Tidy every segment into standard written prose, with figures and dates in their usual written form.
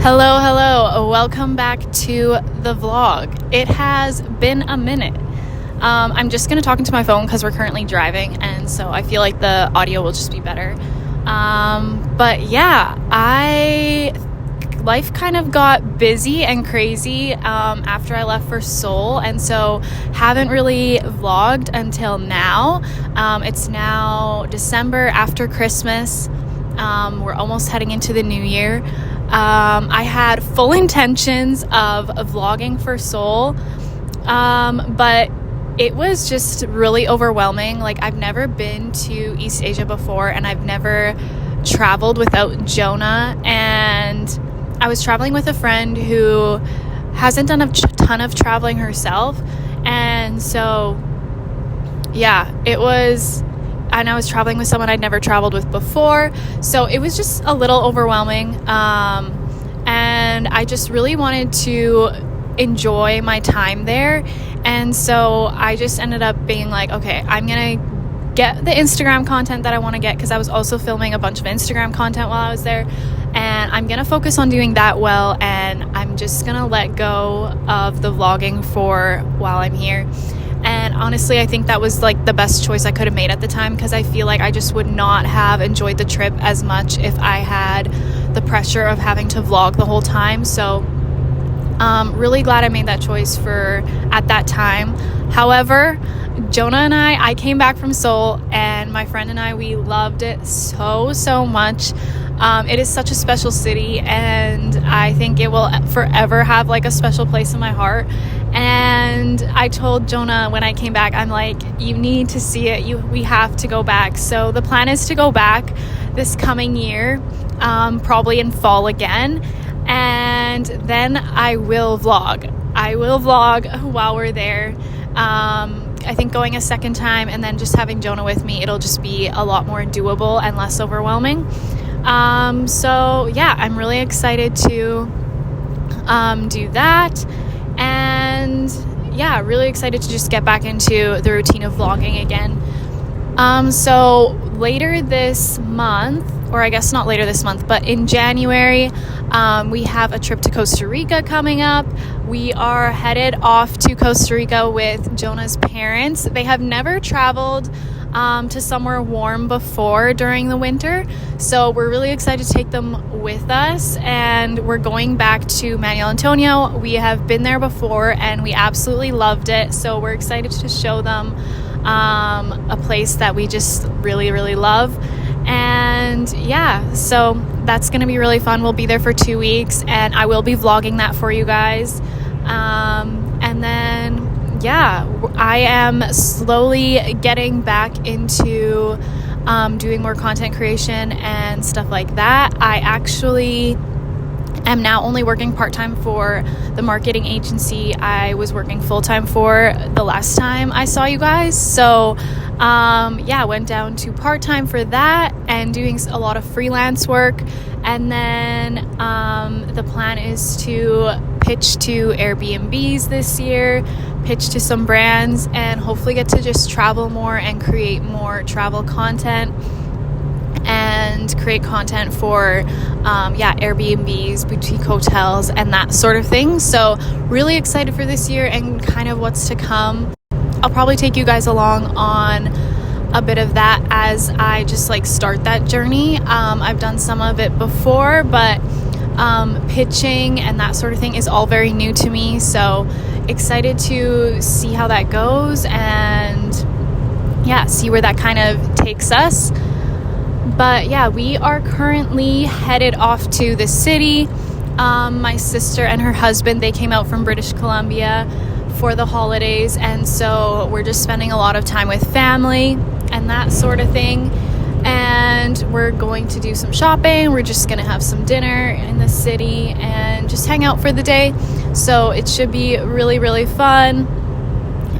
Hello, welcome back to the vlog. It has been a minute. I'm just gonna talk into my phone because we're currently driving, and so I feel like the audio will just be better. But yeah, life kind of got busy and crazy after I left for Seoul, and so haven't really vlogged until now. It's now December after Christmas. We're almost heading into the new year. I had full intentions of vlogging for Seoul, but it was just really overwhelming. Like, I've never been to East Asia before, and I've never traveled without Jonah, and I was traveling with a friend who hasn't done a ton of traveling herself, and so yeah, it was, and I was traveling with someone I'd never traveled with before, so it was just a little overwhelming, and I just really wanted to enjoy my time there. And so I just ended up being like, okay, I'm gonna get the Instagram content that I want to get, because I was also filming a bunch of Instagram content while I was there, and I'm gonna focus on doing that well, and I'm just gonna let go of the vlogging for while I'm here. And honestly, I think that was like the best choice I could have made at the time, because I feel like I just would not have enjoyed the trip as much if I had the pressure of having to vlog the whole time. So really glad I made that choice for at that time. However, Jonah and I came back from Seoul, and my friend and I, we loved it so much. It is such a special city, and I think it will forever have like a special place in my heart. And I told Jonah when I came back, I'm like, you need to see it. We have to go back. So the plan is to go back this coming year, probably in fall again. And then I will vlog while we're there. I think going a second time and then just having Jonah with me, it'll just be a lot more doable and less overwhelming. So yeah, I'm really excited to do that. And yeah, really excited to just get back into the routine of vlogging again. So later this month, or I guess not later this month, but in January, we have a trip to Costa Rica coming up. We are headed off to Costa Rica with Jonah's parents. They have never traveled to somewhere warm before during the winter, so we're really excited to take them with us. And we're going back to Manuel Antonio. We have been there before and we absolutely loved it, so we're excited to show them a place that we just really love. And yeah, so that's gonna be really fun. We'll be there for 2 weeks, and I will be vlogging that for you guys. And then yeah, I am slowly getting back into doing more content creation and stuff like that. I actually am now only working part-time for the marketing agency I was working full-time for the last time I saw you guys. So yeah, went down to part-time for that and doing a lot of freelance work. And then the plan is to pitch to Airbnbs this year, pitch to some brands, and hopefully get to just travel more and create more travel content and create content for Airbnbs, boutique hotels, and that sort of thing. So really excited for this year and kind of what's to come. I'll probably take you guys along on a bit of that as I just like start that journey. I've done some of it before, but pitching and that sort of thing is all very new to me, so excited to see how that goes and yeah, see where that kind of takes us. But yeah, we are currently headed off to the city. My sister and her husband, they came out from British Columbia for the holidays, and so we're just spending a lot of time with family and that sort of thing. And we're going to do some shopping. We're just gonna have some dinner in the city and just hang out for the day. So it should be really fun,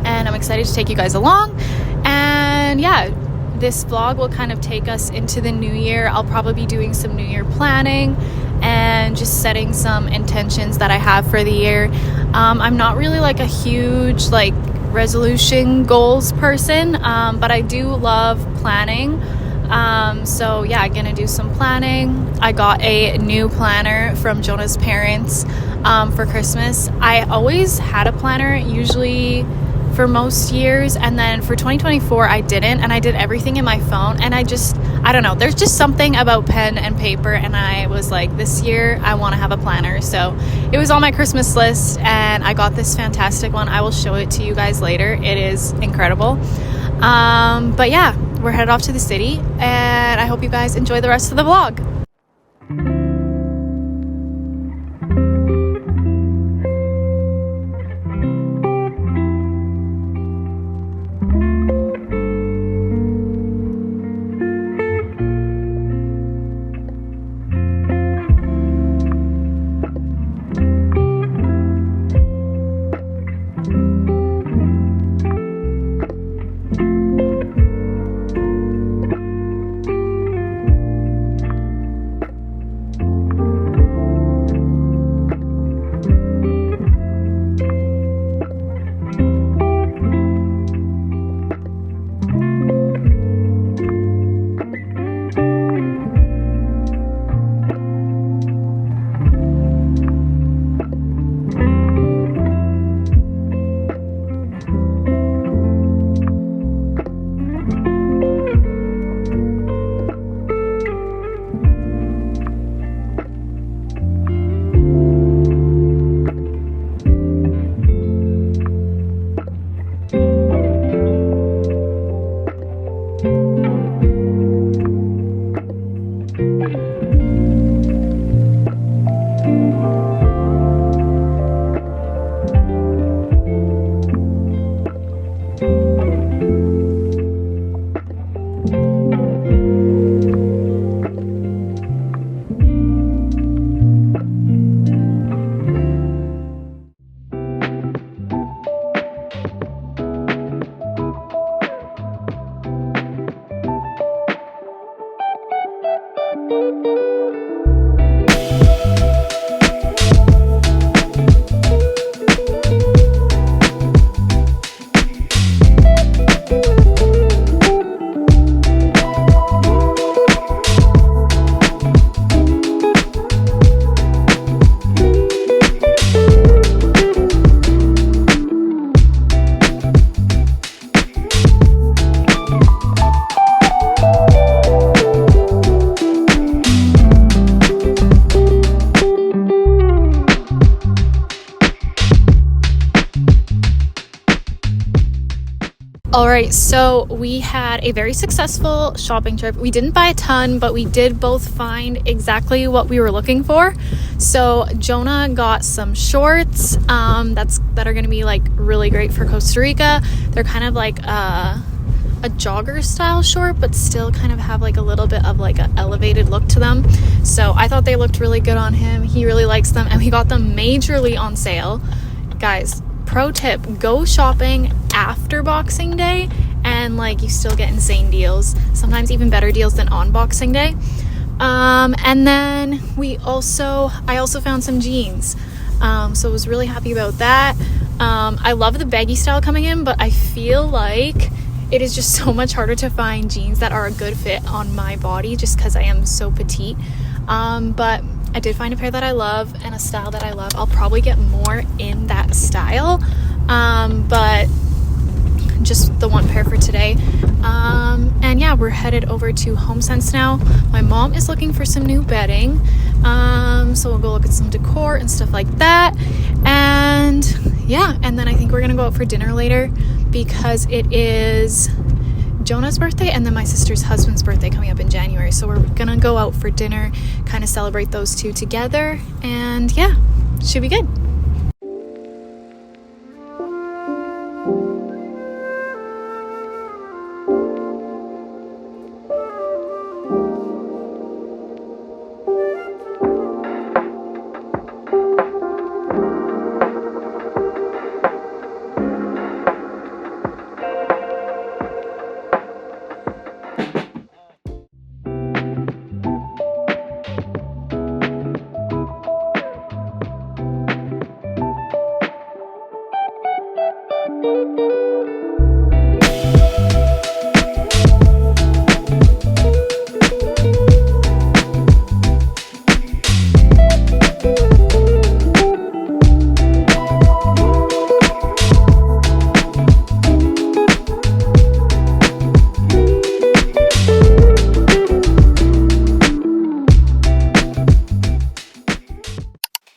and I'm excited to take you guys along. And yeah, this vlog will kind of take us into the new year. I'll probably be doing some new year planning and just setting some intentions that I have for the year. I'm not really like a huge like resolution goals person, but I do love planning. So yeah, I'm gonna do some planning. I got a new planner from Jonah's parents for Christmas. I always had a planner, usually for most years, and then for 2024 I didn't, and I did everything in my phone. And I don't know, there's just something about pen and paper, and I was like, this year I want to have a planner. So it was on my Christmas list, and I got this fantastic one. I will show it to you guys later. It is incredible. But yeah, we're headed off to the city, and I hope you guys enjoy the rest of the vlog. All right, so we had a very successful shopping trip. We didn't buy a ton, but we did both find exactly what we were looking for. So Jonah got some shorts that are going to be like really great for Costa Rica. They're kind of like a jogger style short, but still kind of have like a little bit of like an elevated look to them. So I thought they looked really good on him. He really likes them, and we got them majorly on sale. Guys, pro tip, go shopping after Boxing Day and like you still get insane deals, sometimes even better deals than on Boxing Day. And then I also found some jeans, so I was really happy about that. I love the baggy style coming in, but I feel like it is just so much harder to find jeans that are a good fit on my body just because I am so petite. But I did find a pair that I love and a style that I love. I'll probably get more in that style, but just the one pair for today. And yeah, we're headed over to HomeSense now. My mom is looking for some new bedding, so we'll go look at some decor and stuff like that. And yeah, and then I think we're gonna go out for dinner later because it is Jonah's birthday and then my sister's husband's birthday coming up in January. So we're gonna go out for dinner, kind of celebrate those two together, and yeah, should be good.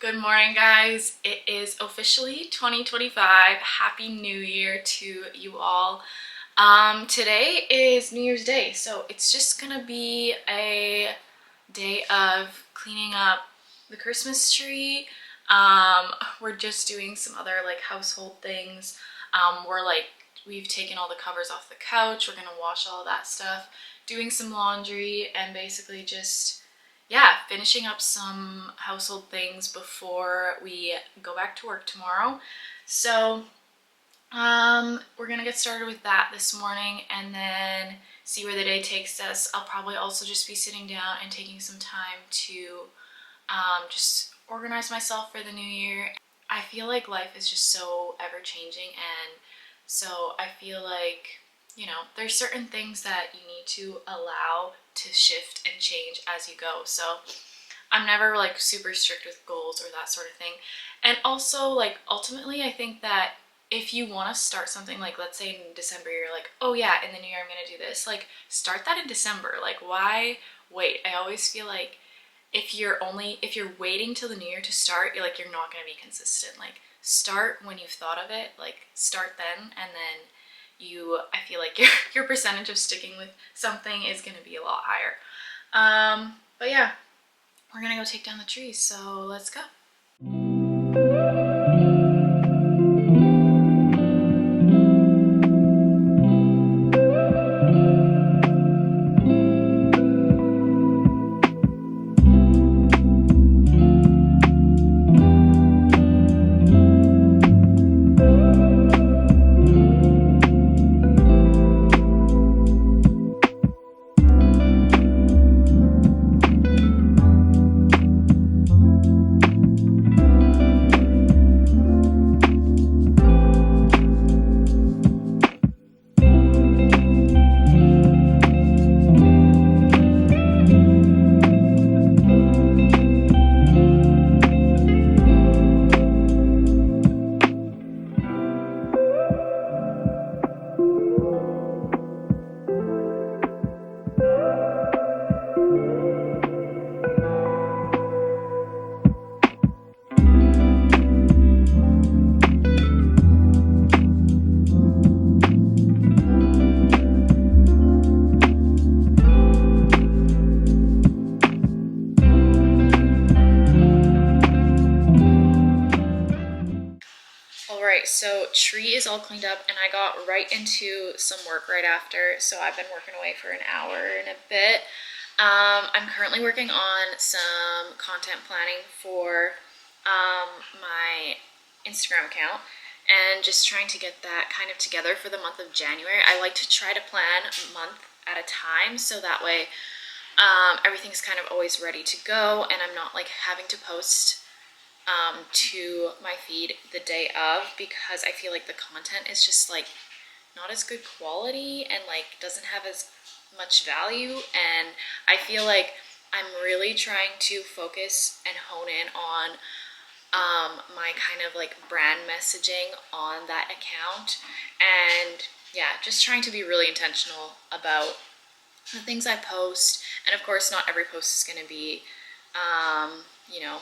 Good morning, guys. It is officially 2025. Happy New Year to you all. Today is New Year's Day, so it's just gonna be a day of cleaning up the Christmas tree. We're just doing some other like household things. We've taken all the covers off the couch. We're gonna wash all of that stuff, doing some laundry, and basically just finishing up some household things before we go back to work tomorrow. So we're gonna get started with that this morning and then see where the day takes us. I'll probably also just be sitting down and taking some time to just organize myself for the new year. I feel like life is just so ever changing, and so I feel like, you know, there's certain things that you need to allow to shift and change as you go. So I'm never like super strict with goals or that sort of thing. And also, like, ultimately I think that if you want to start something, like let's say in December you're like, oh yeah, in the new year I'm gonna do this, like start that in December. Like, why wait? I always feel like if you're waiting till the new year to start, you're not gonna be consistent. Like, start when you've thought of it, like start then, and then I feel like your percentage of sticking with something is going to be a lot higher. But yeah, we're going to go take down the trees, so let's go. tree is all cleaned up, and I got right into some work right after. So I've been working away for an hour and a bit. I'm currently working on some content planning for my Instagram account, and just trying to get that kind of together for the month of January. I like to try to plan a month at a time, so that way everything's kind of always ready to go, and I'm not like having to post to my feed the day of, because I feel like the content is just like not as good quality and like doesn't have as much value. And I feel like I'm really trying to focus and hone in on my kind of like brand messaging on that account, and yeah, just trying to be really intentional about the things I post. And of course, not every post is going to be you know,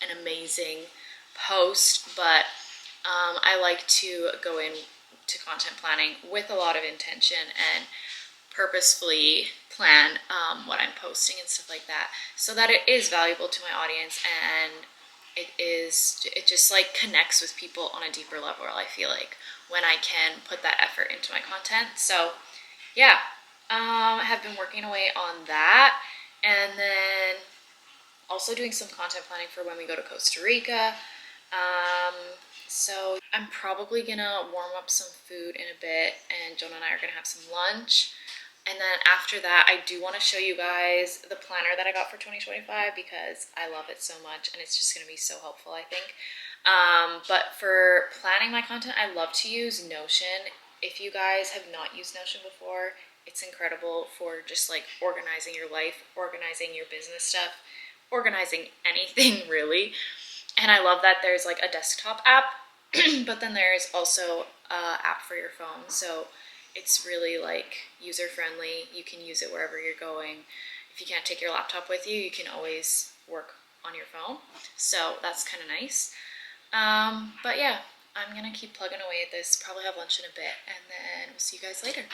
an amazing post, but I like to go in to content planning with a lot of intention and purposefully plan what I'm posting and stuff like that, so that it is valuable to my audience, and it just like connects with people on a deeper level, I feel like, when I can put that effort into my content. So yeah, I have been working away on that, and then also doing some content planning for when we go to Costa Rica. So I'm probably gonna warm up some food in a bit, and Jonah and I are gonna have some lunch. And then after that, I do want to show you guys the planner that I got for 2025, because I love it so much, and it's just going to be so helpful, I think. But for planning my content, I love to use Notion. If you guys have not used Notion before, it's incredible for just like organizing your life, organizing your business stuff, organizing anything really. And I love that there's like a desktop app, but then there's also an app for your phone. So it's really like user friendly. You can use it wherever you're going. If you can't take your laptop with you, you can always work on your phone. So that's kind of nice. But yeah, I'm gonna keep plugging away at this, probably have lunch in a bit, and then we'll see you guys later.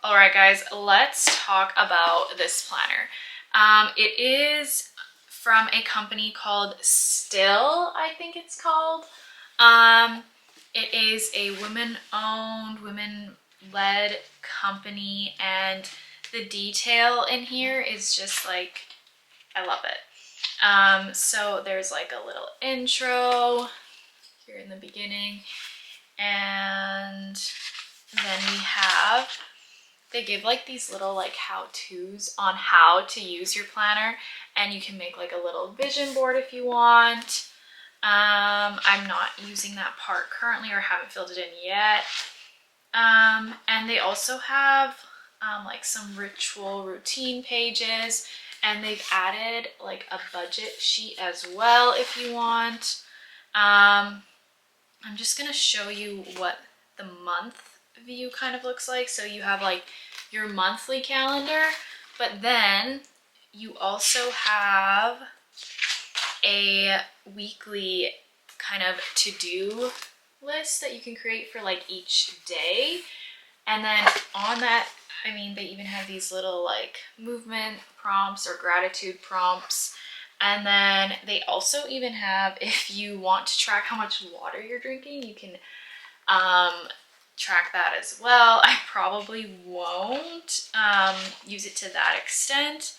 Alright guys, let's talk about this planner. It is from a company called Still, I think it's called. It is a women-owned, women-led company, and the detail in here is just like, I love it. So there's like a little intro here in the beginning, and then we have, they give like these little like how-tos on how to use your planner, and you can make like a little vision board if you want. I'm not using that part currently, or haven't filled it in yet. And they also have like some ritual routine pages, and they've added like a budget sheet as well if you want. I'm just gonna show you what the month view kind of looks like. So you have like your monthly calendar, but then you also have a weekly kind of to-do list that you can create for like each day. And then on that I mean, they even have these little like movement prompts or gratitude prompts. And then they also even have, if you want to track how much water you're drinking, you can track that as well. I probably won't use it to that extent.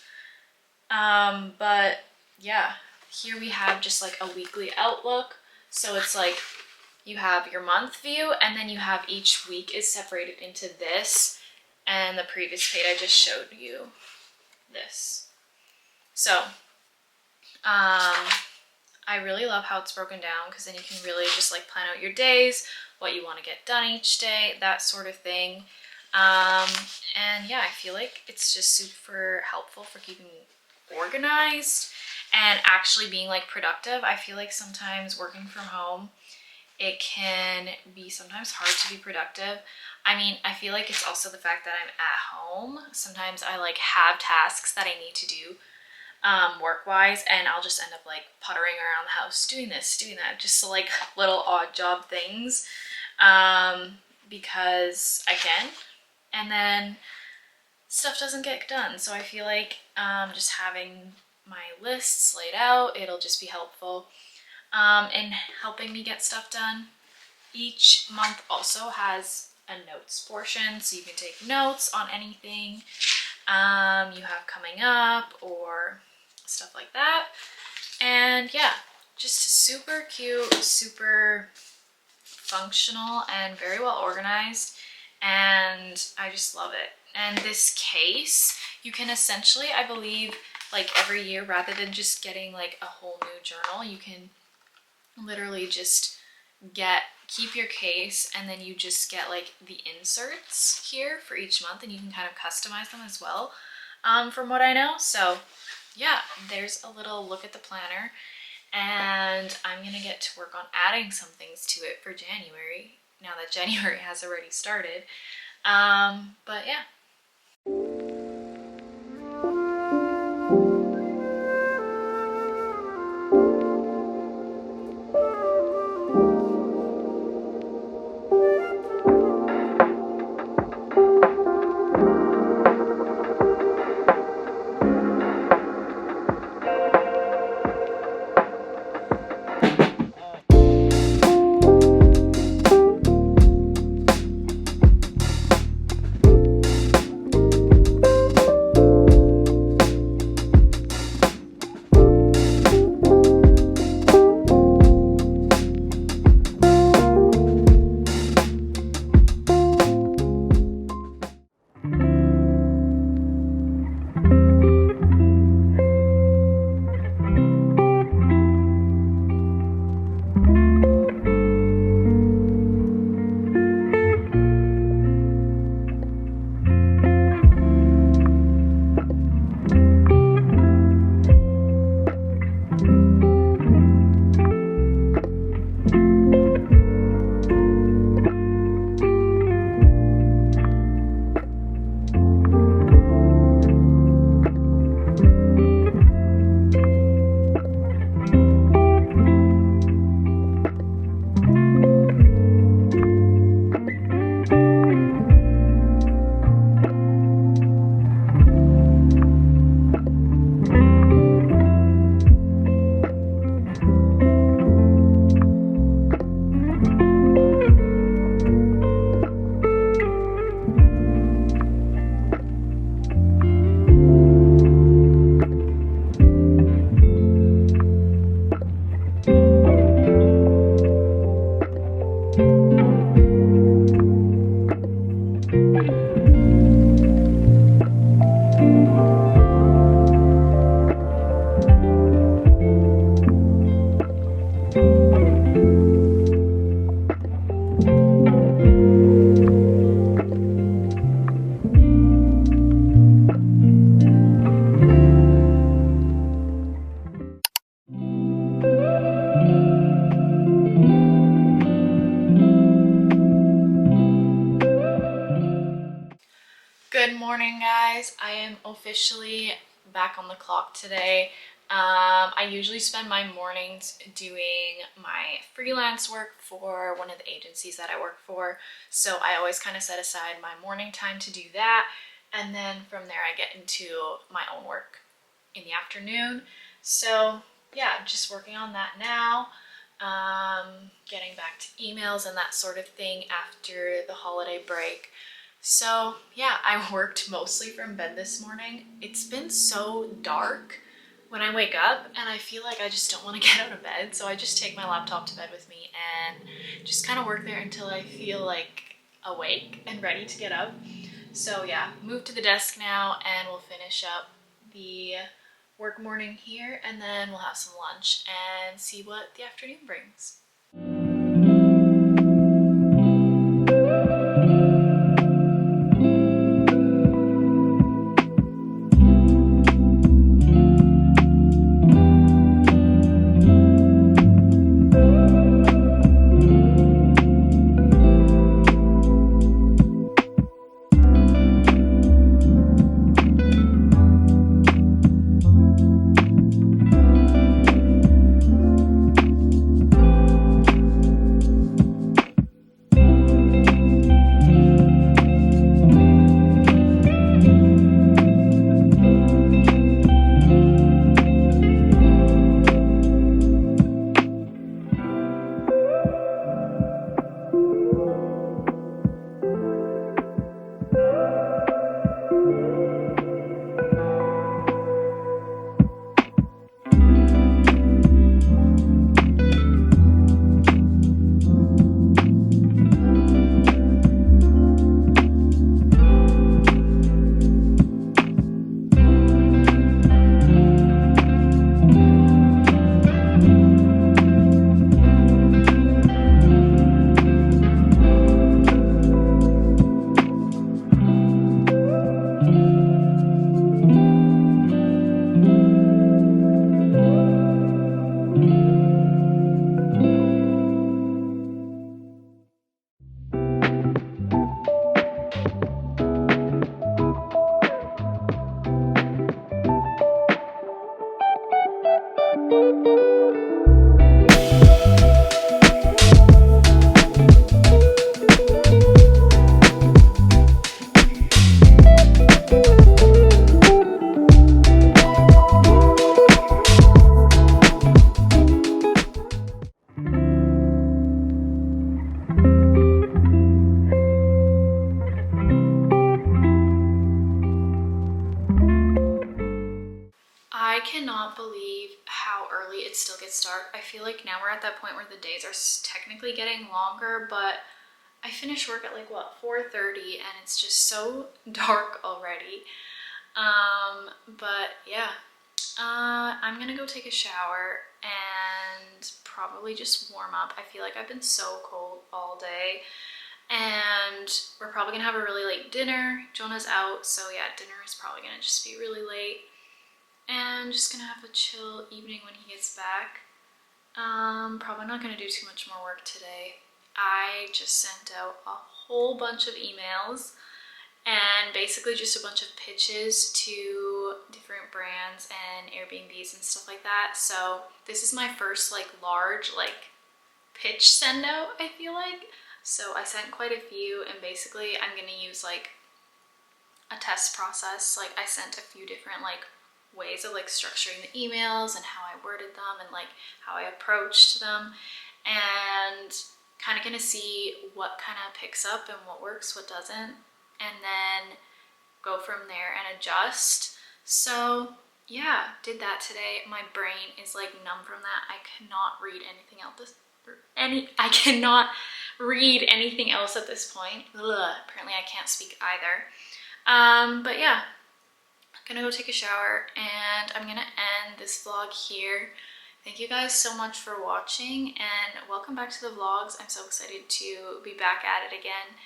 But yeah, here we have just like a weekly outlook. So it's like you have your month view, and then you have each week is separated into this, and the previous page I just showed you this. So I really love how it's broken down, because then you can really just like plan out your days, what you want to get done each day, that sort of thing. And yeah, I feel like it's just super helpful for keeping organized and actually being like productive. I feel like sometimes working from home, it can be sometimes hard to be productive. I mean, I feel like it's also the fact that I'm at home. Sometimes I like have tasks that I need to do work-wise, and I'll just end up like puttering around the house doing this, doing that, just like little odd job things because I can, and then stuff doesn't get done. So I feel like just having my lists laid out, it'll just be helpful in helping me get stuff done. Each month also has a notes portion, so you can take notes on anything you have coming up or stuff like that. And yeah, just super cute, super functional, and very well organized, and I just love it. And this case, you can essentially, I believe, like every year, rather than just getting like a whole new journal, you can literally just keep your case, and then you just get like the inserts here for each month, and you can kind of customize them as well, from what I know. So yeah, there's a little look at the planner, and I'm gonna get to work on adding some things to it for January, now that January has already started. But yeah. Good morning, guys. I am officially back on the clock today. I usually spend my mornings doing my freelance work for one of the agencies that I work for, so I always kind of set aside my morning time to do that. and then from there I get into my own work in the afternoon. So yeah, just working on that now, getting back to emails and that sort of thing after the holiday break. So yeah, I worked mostly from bed this morning. It's been so dark when I wake up and I feel like I just don't want to get out of bed, so I just take my laptop to bed with me and just kind of work there until I feel like awake and ready to get up. So yeah, move to the desk now and we'll finish up the work morning here, and then we'll have some lunch and see what the afternoon brings. I cannot believe how early it still gets dark. I feel like now we're at that point where the days are technically getting longer, but I finish work at like what, 4:30, and it's just so dark already. But yeah, I'm gonna go take a shower and probably just warm up. I feel like I've been so cold all day, and we're probably gonna have a really late dinner. Jonah's out, so yeah, dinner is probably gonna just be really late. And just gonna have a chill evening when he gets back. Probably not gonna do too much more work today. I just sent out a whole bunch of emails and basically just a bunch of pitches to different brands and Airbnbs and stuff like that. So this is my first like large like pitch send out, I feel like. So I sent quite a few, and basically I'm gonna use like a test process. Like I sent a few different like ways of like structuring the emails and how I worded them and like how I approached them, and kind of gonna see what kind of picks up and what works, what doesn't, and then go from there and adjust. So yeah, did that today. My brain is like numb from that. I cannot read anything else. I cannot read anything else at this point. Ugh, apparently I can't speak either. But yeah, I'm gonna go take a shower and I'm gonna end this vlog here. Thank you guys so much for watching and welcome back to the vlogs. I'm so excited to be back at it again,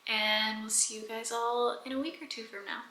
and we'll see you guys all in a week or two from now.